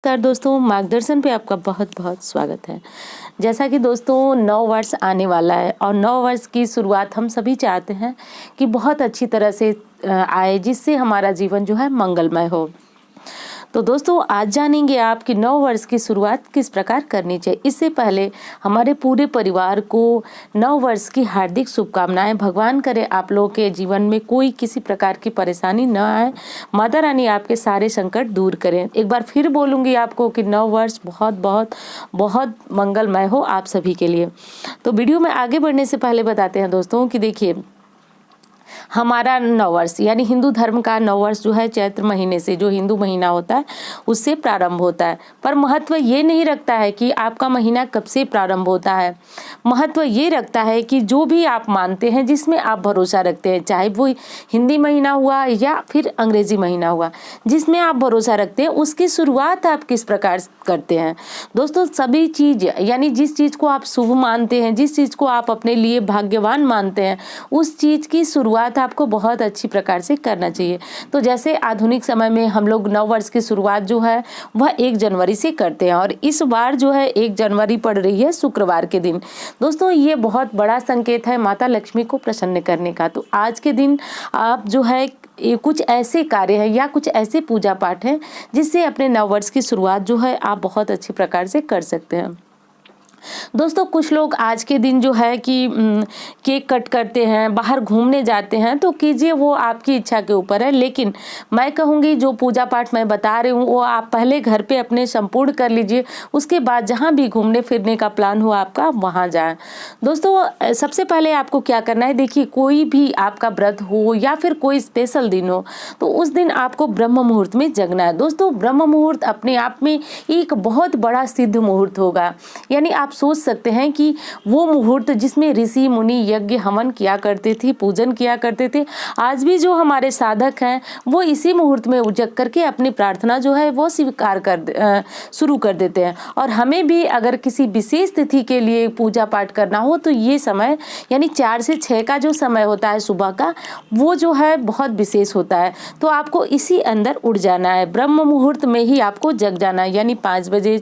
नमस्कार दोस्तों, मार्गदर्शन पे आपका बहुत बहुत स्वागत है। जैसा कि दोस्तों नव वर्ष आने वाला है और नव वर्ष की शुरुआत हम सभी चाहते हैं कि बहुत अच्छी तरह से आए, जिससे हमारा जीवन जो है मंगलमय हो। तो दोस्तों आज जानेंगे आप कि नव वर्ष की शुरुआत किस प्रकार करनी चाहिए। इससे पहले हमारे पूरे परिवार को नव वर्ष की हार्दिक शुभकामनाएं। भगवान करे आप लोगों के जीवन में कोई किसी प्रकार की परेशानी न आए, माता रानी आपके सारे संकट दूर करें। एक बार फिर बोलूँगी आपको कि नव वर्ष बहुत बहुत बहुत मंगलमय हो आप सभी के लिए। तो वीडियो में आगे बढ़ने से पहले बताते हैं दोस्तों कि देखिए, हमारा नववर्ष यानी हिंदू धर्म का नववर्ष जो है चैत्र महीने से, जो हिंदू महीना होता है उससे प्रारंभ होता है। पर महत्व ये नहीं रखता है कि आपका महीना कब से प्रारंभ होता है। महत्व ये रखता है कि जो भी आप मानते हैं, जिसमें आप भरोसा रखते हैं, चाहे वो हिंदी महीना हुआ या फिर अंग्रेजी महीना हुआ, जिसमें आप भरोसा रखते हैं उसकी शुरुआत आप किस प्रकार करते हैं। दोस्तों सभी चीज़ यानी जिस चीज़ को आप शुभ मानते हैं, जिस चीज़ को आप अपने लिए भाग्यवान मानते हैं, उस चीज़ की शुरुआत आपको बहुत अच्छी प्रकार से करना चाहिए। तो जैसे आधुनिक समय में हम लोग नव वर्ष की शुरुआत जो है वह 1 जनवरी से करते हैं और इस बार जो है 1 जनवरी पड़ रही है शुक्रवार के दिन। दोस्तों ये बहुत बड़ा संकेत है माता लक्ष्मी को प्रसन्न करने का। तो आज के दिन आप जो है कुछ ऐसे कार्य हैं या कुछ ऐसे पूजा पाठ हैं जिससे अपने नव वर्ष की शुरुआत जो है आप बहुत अच्छी प्रकार से कर सकते हैं। दोस्तों कुछ लोग आज के दिन जो है कि केक कट करते हैं, बाहर घूमने जाते हैं, तो कीजिए, वो आपकी इच्छा के ऊपर है। लेकिन मैं कहूँगी जो पूजा पाठ मैं बता रही हूँ वो आप पहले घर पे अपने संपूर्ण कर लीजिए, उसके बाद जहाँ भी घूमने फिरने का प्लान हो आपका वहाँ जाएं। दोस्तों सबसे पहले आपको क्या करना है, देखिए कोई भी आपका व्रत हो या फिर कोई स्पेशल दिन हो तो उस दिन आपको ब्रह्म मुहूर्त में जगना है। दोस्तों ब्रह्म मुहूर्त अपने आप में एक बहुत बड़ा सिद्ध मुहूर्त होगा। यानी आप सोच सकते हैं कि वो मुहूर्त जिसमें ऋषि मुनि यज्ञ हवन किया करते थे, पूजन किया करते थे, आज भी जो हमारे साधक हैं वो इसी मुहूर्त में उजग करके अपनी प्रार्थना जो है वो स्वीकार शुरू कर देते हैं। और हमें भी अगर किसी विशेष तिथि के लिए पूजा पाठ करना हो तो ये समय यानी 4 से 6 का जो समय होता है सुबह का, वो जो है बहुत विशेष होता है। तो आपको इसी अंदर उठ जाना है, ब्रह्म मुहूर्त में ही आपको जग जाना है, यानी 5 बजे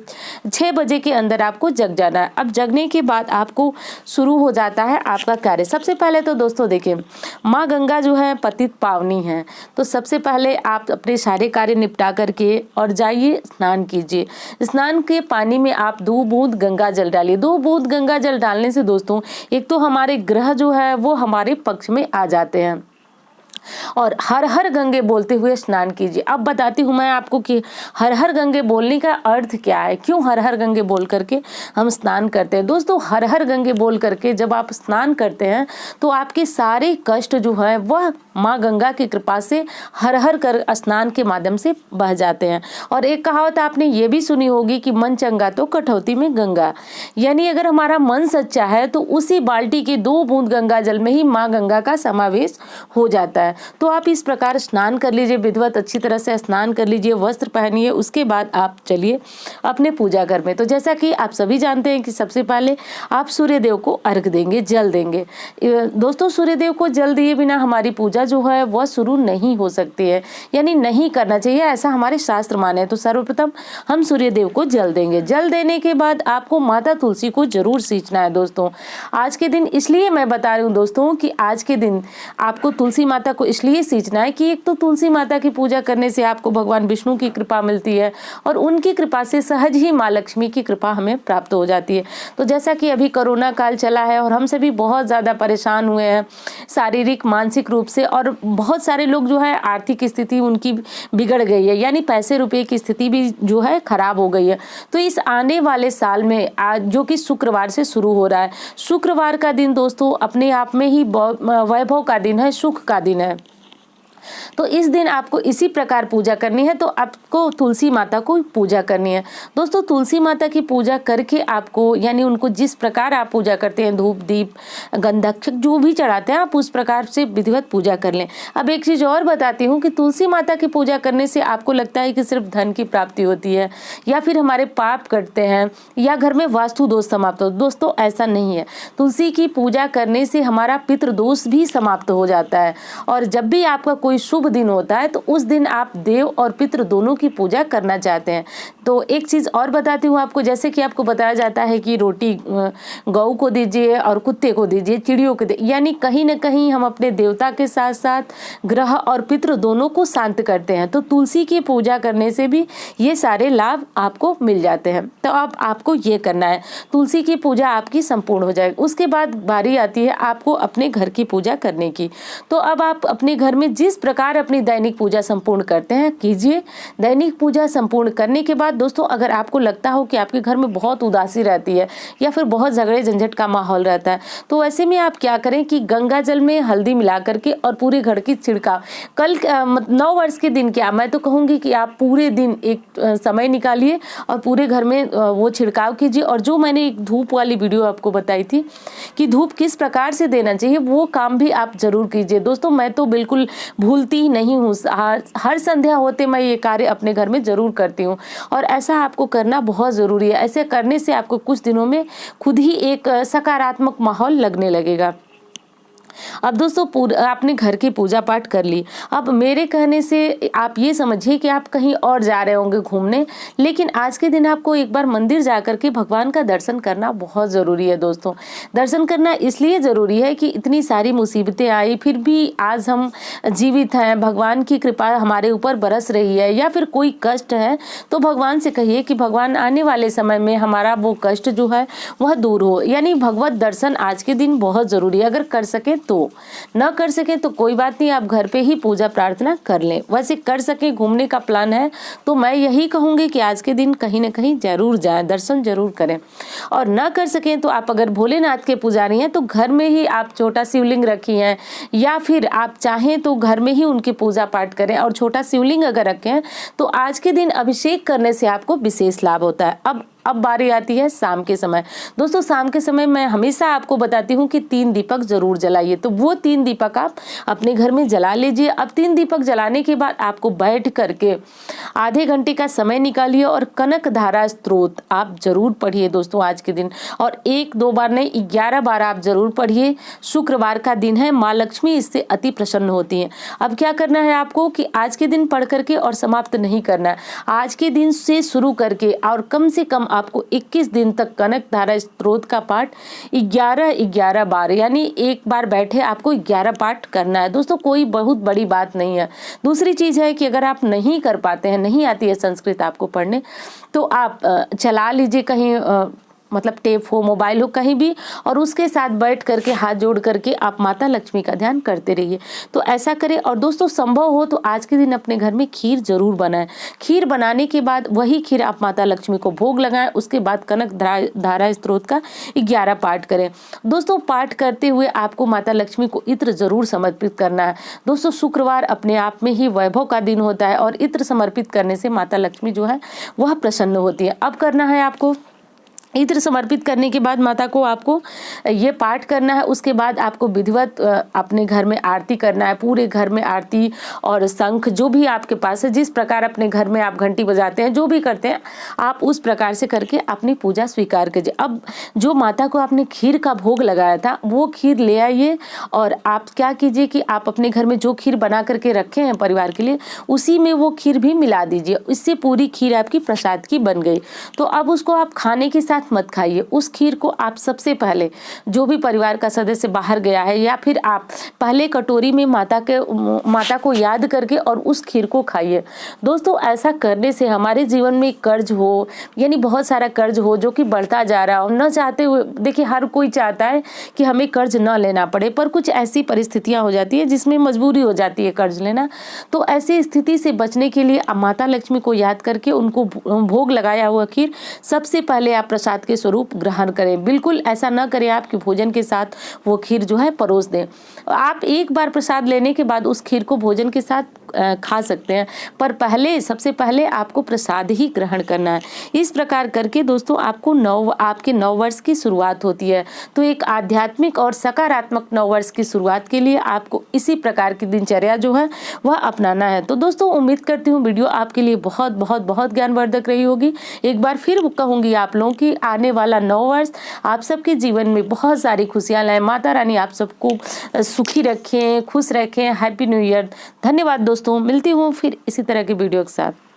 6 बजे के अंदर आपको जग जाना है। अब जगने के बाद आपको शुरू हो जाता है आपका कार्य। सबसे पहले तो दोस्तों देखिए, माँ गंगा जो है पतित पावनी है, तो सबसे पहले आप अपने सारे कार्य निपटा करके और जाइए स्नान कीजिए। स्नान के पानी में आप 2 बूंद गंगा जल डालिए। 2 बूंद गंगा जल डालने से दोस्तों एक तो हमारे ग्रह जो है वो हमारे पक्ष में आ जाते हैं और हर हर गंगे बोलते हुए स्नान कीजिए। अब बताती हूँ मैं आपको कि हर हर गंगे बोलने का अर्थ क्या है, क्यों हर हर गंगे बोल करके हम स्नान करते हैं। दोस्तों हर हर गंगे बोल करके जब आप स्नान करते हैं तो आपके सारे कष्ट जो है वह माँ गंगा की कृपा से हर हर कर स्नान के माध्यम से बह जाते हैं। और एक कहावत आपने ये भी सुनी होगी कि मन चंगा तो कटौती में गंगा, यानी अगर हमारा मन सच्चा है तो उसी बाल्टी के 2 बूंद गंगा जल में ही माँ गंगा का समावेश हो जाता है। तो आप इस प्रकार स्नान कर लीजिए, विधिवत अच्छी तरह से स्नान कर लीजिए, वस्त्र पहनिए, उसके बाद आप चलिए अपने पूजा घर में। तो जैसा कि आप सभी जानते हैं कि सबसे पहले आप सूर्य देव को अर्घ देंगे, जल देंगे। दोस्तों सूर्य देव को जल दिए बिना हमारी पूजा जो है वह शुरू नहीं हो सकती है, यानी नहीं करना चाहिए, ऐसा हमारे शास्त्र माने। तो सर्वप्रथम हम सूर्य देव को जल देंगे। जल देने के बाद आपको माता तुलसी को जरूर सींचना है। दोस्तों आज के दिन इसलिए मैं बता रही हूँ दोस्तों कि आज के दिन आपको तुलसी माता को इसलिए सींचना है कि एक तो तुलसी माता की पूजा करने से आपको भगवान विष्णु की कृपा मिलती है और उनकी कृपा से सहज ही माँ लक्ष्मी की कृपा हमें प्राप्त हो जाती है। तो जैसा कि अभी कोरोना काल चला है और हम सभी बहुत ज़्यादा परेशान हुए हैं शारीरिक मानसिक रूप से, और बहुत सारे लोग जो है आर्थिक स्थिति उनकी बिगड़ गई है, यानी पैसे रुपये की स्थिति भी जो है खराब हो गई है। तो इस आने वाले साल में आज जो कि शुक्रवार से शुरू हो रहा है, शुक्रवार का दिन दोस्तों अपने आप में ही वैभव का दिन है, सुख का दिन है। तो इस दिन आपको इसी प्रकार पूजा करनी है। तो आपको तुलसी माता को पूजा करनी है। दोस्तों तुलसी माता की पूजा करके आपको, यानी उनको जिस प्रकार आप पूजा करते हैं, धूप दीप गंधक जो भी चढ़ाते हैं, आप उस प्रकार से विधिवत पूजा कर लें। अब एक चीज़ और बताती हूँ कि तुलसी माता की पूजा करने से आपको लगता है कि सिर्फ धन की प्राप्ति होती है या फिर हमारे पाप कटते हैं या घर में वास्तु दोष समाप्त हो। दोस्तों ऐसा नहीं है। तुलसी की पूजा करने से हमारा पितृदोष भी समाप्त हो जाता है। और जब भी आपका कोई कोई शुभ दिन होता है तो उस दिन आप देव और पितृ दोनों की पूजा करना चाहते हैं। तो एक चीज़ और बताती हूँ आपको, जैसे कि आपको बताया जाता है कि रोटी गऊ को दीजिए और कुत्ते को दीजिए, चिड़ियों को दीजिए, यानी कहीं ना कहीं हम अपने देवता के साथ साथ ग्रह और पितृ दोनों को शांत करते हैं। तो तुलसी की पूजा करने से भी ये सारे लाभ आपको मिल जाते हैं। तो अब आपको ये करना है, तुलसी की पूजा आपकी संपूर्ण हो जाएगी। उसके बाद बारी आती है आपको अपने घर की पूजा करने की। तो अब आप अपने घर में जिस प्रकार अपनी दैनिक पूजा संपूर्ण करते हैं कीजिए। दैनिक पूजा संपूर्ण करने के बाद दोस्तों, अगर आपको लगता हो कि आपके घर में बहुत उदासी रहती है या फिर बहुत झगड़े झंझट का माहौल रहता है, तो ऐसे में आप क्या करें कि गंगा जल में हल्दी मिला करके और पूरे घर की छिड़काव कल 9 वर्ष के दिन, क्या मैं तो कहूँगी कि आप पूरे दिन एक समय निकालिए और पूरे घर में वो छिड़काव कीजिए। और जो मैंने एक धूप वाली वीडियो आपको बताई थी कि धूप किस प्रकार से देना चाहिए, वो काम भी आप जरूर कीजिए। दोस्तों मैं तो बिल्कुल भूलती ही नहीं हूँ, हर संध्या होते मैं ये कार्य अपने घर में जरूर करती हूँ और ऐसा आपको करना बहुत ज़रूरी है। ऐसे करने से आपको कुछ दिनों में खुद ही एक सकारात्मक माहौल लगने लगेगा। अब दोस्तों आपने घर की पूजा पाठ कर ली। अब मेरे कहने से आप ये समझिए कि आप कहीं और जा रहे होंगे घूमने, लेकिन आज के दिन आपको एक बार मंदिर जा करके भगवान का दर्शन करना बहुत ज़रूरी है। दोस्तों दर्शन करना इसलिए ज़रूरी है कि इतनी सारी मुसीबतें आई फिर भी आज हम जीवित हैं, भगवान की कृपा हमारे ऊपर बरस रही है, या फिर कोई कष्ट है तो भगवान से कहिए कि भगवान आने वाले समय में हमारा वो कष्ट जो है वह दूर हो। यानी भगवत दर्शन आज के दिन बहुत ज़रूरी है। अगर कर सके तो, न कर सके तो कोई बात नहीं, आप घर पे ही पूजा प्रार्थना कर लें। वैसे कर सके घूमने का प्लान है तो मैं यही कहूँगी कि आज के दिन कहीं ना कहीं जरूर जाएं, दर्शन जरूर करें। और न कर सकें तो आप अगर भोलेनाथ के पुजारी हैं तो घर में ही आप छोटा शिवलिंग रखी हैं, या फिर आप चाहें तो घर में ही उनकी पूजा पाठ करें। और छोटा शिवलिंग अगर रखें हैं तो आज के दिन अभिषेक करने से आपको विशेष लाभ होता है। अब बारी आती है शाम के समय। दोस्तों शाम के समय मैं हमेशा आपको बताती हूँ कि 3 दीपक जरूर जलाइए। तो वो 3 दीपक आप अपने घर में जला लीजिए। अब 3 दीपक जलाने के बाद आपको बैठ करके आधे घंटे का समय निकालिए और कनक धारा स्तोत्र आप जरूर पढ़िए दोस्तों आज के दिन। और 1-2 बार नहीं, 11 बार आप जरूर पढ़िए। शुक्रवार का दिन है, माँ लक्ष्मी इससे अति प्रसन्न होती हैं। अब क्या करना है आपको कि आज के दिन पढ़ करके और समाप्त नहीं करना है, आज के दिन से शुरू करके और कम से कम आपको 21 दिन तक कनक धारा स्तोत्र का पाठ 11 बार, यानी एक बार बैठे आपको 11 पाठ करना है। दोस्तों कोई बहुत बड़ी बात नहीं है। दूसरी चीज है कि अगर आप नहीं कर पाते हैं, नहीं आती है संस्कृत आपको पढ़ने, तो आप चला लीजिए कहीं, मतलब टेप हो, मोबाइल हो, कहीं भी, और उसके साथ बैठ करके हाथ जोड़ करके आप माता लक्ष्मी का ध्यान करते रहिए। तो ऐसा करें। और दोस्तों संभव हो तो आज के दिन अपने घर में खीर जरूर बनाएं। खीर बनाने के बाद वही खीर आप माता लक्ष्मी को भोग लगाएं। उसके बाद कनक धारा स्तोत्र का 11 पाठ करें। दोस्तों पाठ करते हुए आपको माता लक्ष्मी को इत्र जरूर समर्पित करना है। दोस्तों शुक्रवार अपने आप में ही वैभव का दिन होता है और इत्र समर्पित करने से माता लक्ष्मी जो है वह प्रसन्न होती है। अब करना है आपको इत्र समर्पित करने के बाद माता को आपको ये पाठ करना है। उसके बाद आपको विधिवत अपने घर में आरती करना है। पूरे घर में आरती और शंख जो भी आपके पास है, जिस प्रकार अपने घर में आप घंटी बजाते हैं, जो भी करते हैं, आप उस प्रकार से करके अपनी पूजा स्वीकार कीजिए। अब जो माता को आपने खीर का भोग लगाया था वो खीर ले आइए और आप क्या कीजिए कि आप अपने घर में जो खीर बना करके रखे हैं परिवार के लिए, उसी में वो खीर भी मिला दीजिए। इससे पूरी खीर आपकी प्रसाद की बन गई। तो अब उसको आप खाने के साथ मत खाइए। उस खीर को आप सबसे पहले, जो भी परिवार का सदस्य बाहर गया है, या फिर आप पहले कटोरी में माता को याद करके और उस खीर को खाइए। दोस्तों ऐसा करने से हमारे जीवन में कर्ज हो, यानी बहुत सारा कर्ज हो जो कि बढ़ता जा रहा हो, न चाहते हुए, देखिए हर कोई चाहता है कि हमें कर्ज न लेना पड़े, पर कुछ ऐसी परिस्थितियां हो जाती है जिसमें मजबूरी हो जाती है कर्ज लेना। तो ऐसी स्थिति से बचने के लिए माता लक्ष्मी को याद करके उनको भोग लगाया हुआ खीर सबसे पहले आप प्रसाद के स्वरूप ग्रहण करें। बिल्कुल ऐसा न करें आप कि भोजन के साथ वो खीर जो है परोस दें। आप एक बार प्रसाद लेने के बाद उस खीर को भोजन के साथ खा सकते हैं, पर सबसे पहले आपको प्रसाद ही ग्रहण करना है। इस प्रकार करके दोस्तों आपको आपके 9 वर्ष की शुरुआत होती है। तो एक आध्यात्मिक और सकारात्मक 9 वर्ष की शुरुआत के लिए आपको इसी प्रकार की दिनचर्या जो है वह अपनाना है। तो दोस्तों उम्मीद करती हूँ वीडियो आपके लिए बहुत बहुत बहुत ज्ञानवर्धक रही होगी। एक बार फिर कहूँगी आप लोगों की आने वाला नव वर्ष आप सबके जीवन में बहुत सारी खुशियाँ लाए। माता रानी आप सबको सुखी रखें, खुश रखें। Happy new year. धन्यवाद दोस्तों, मिलती हूँ फिर इसी तरह के वीडियो के साथ।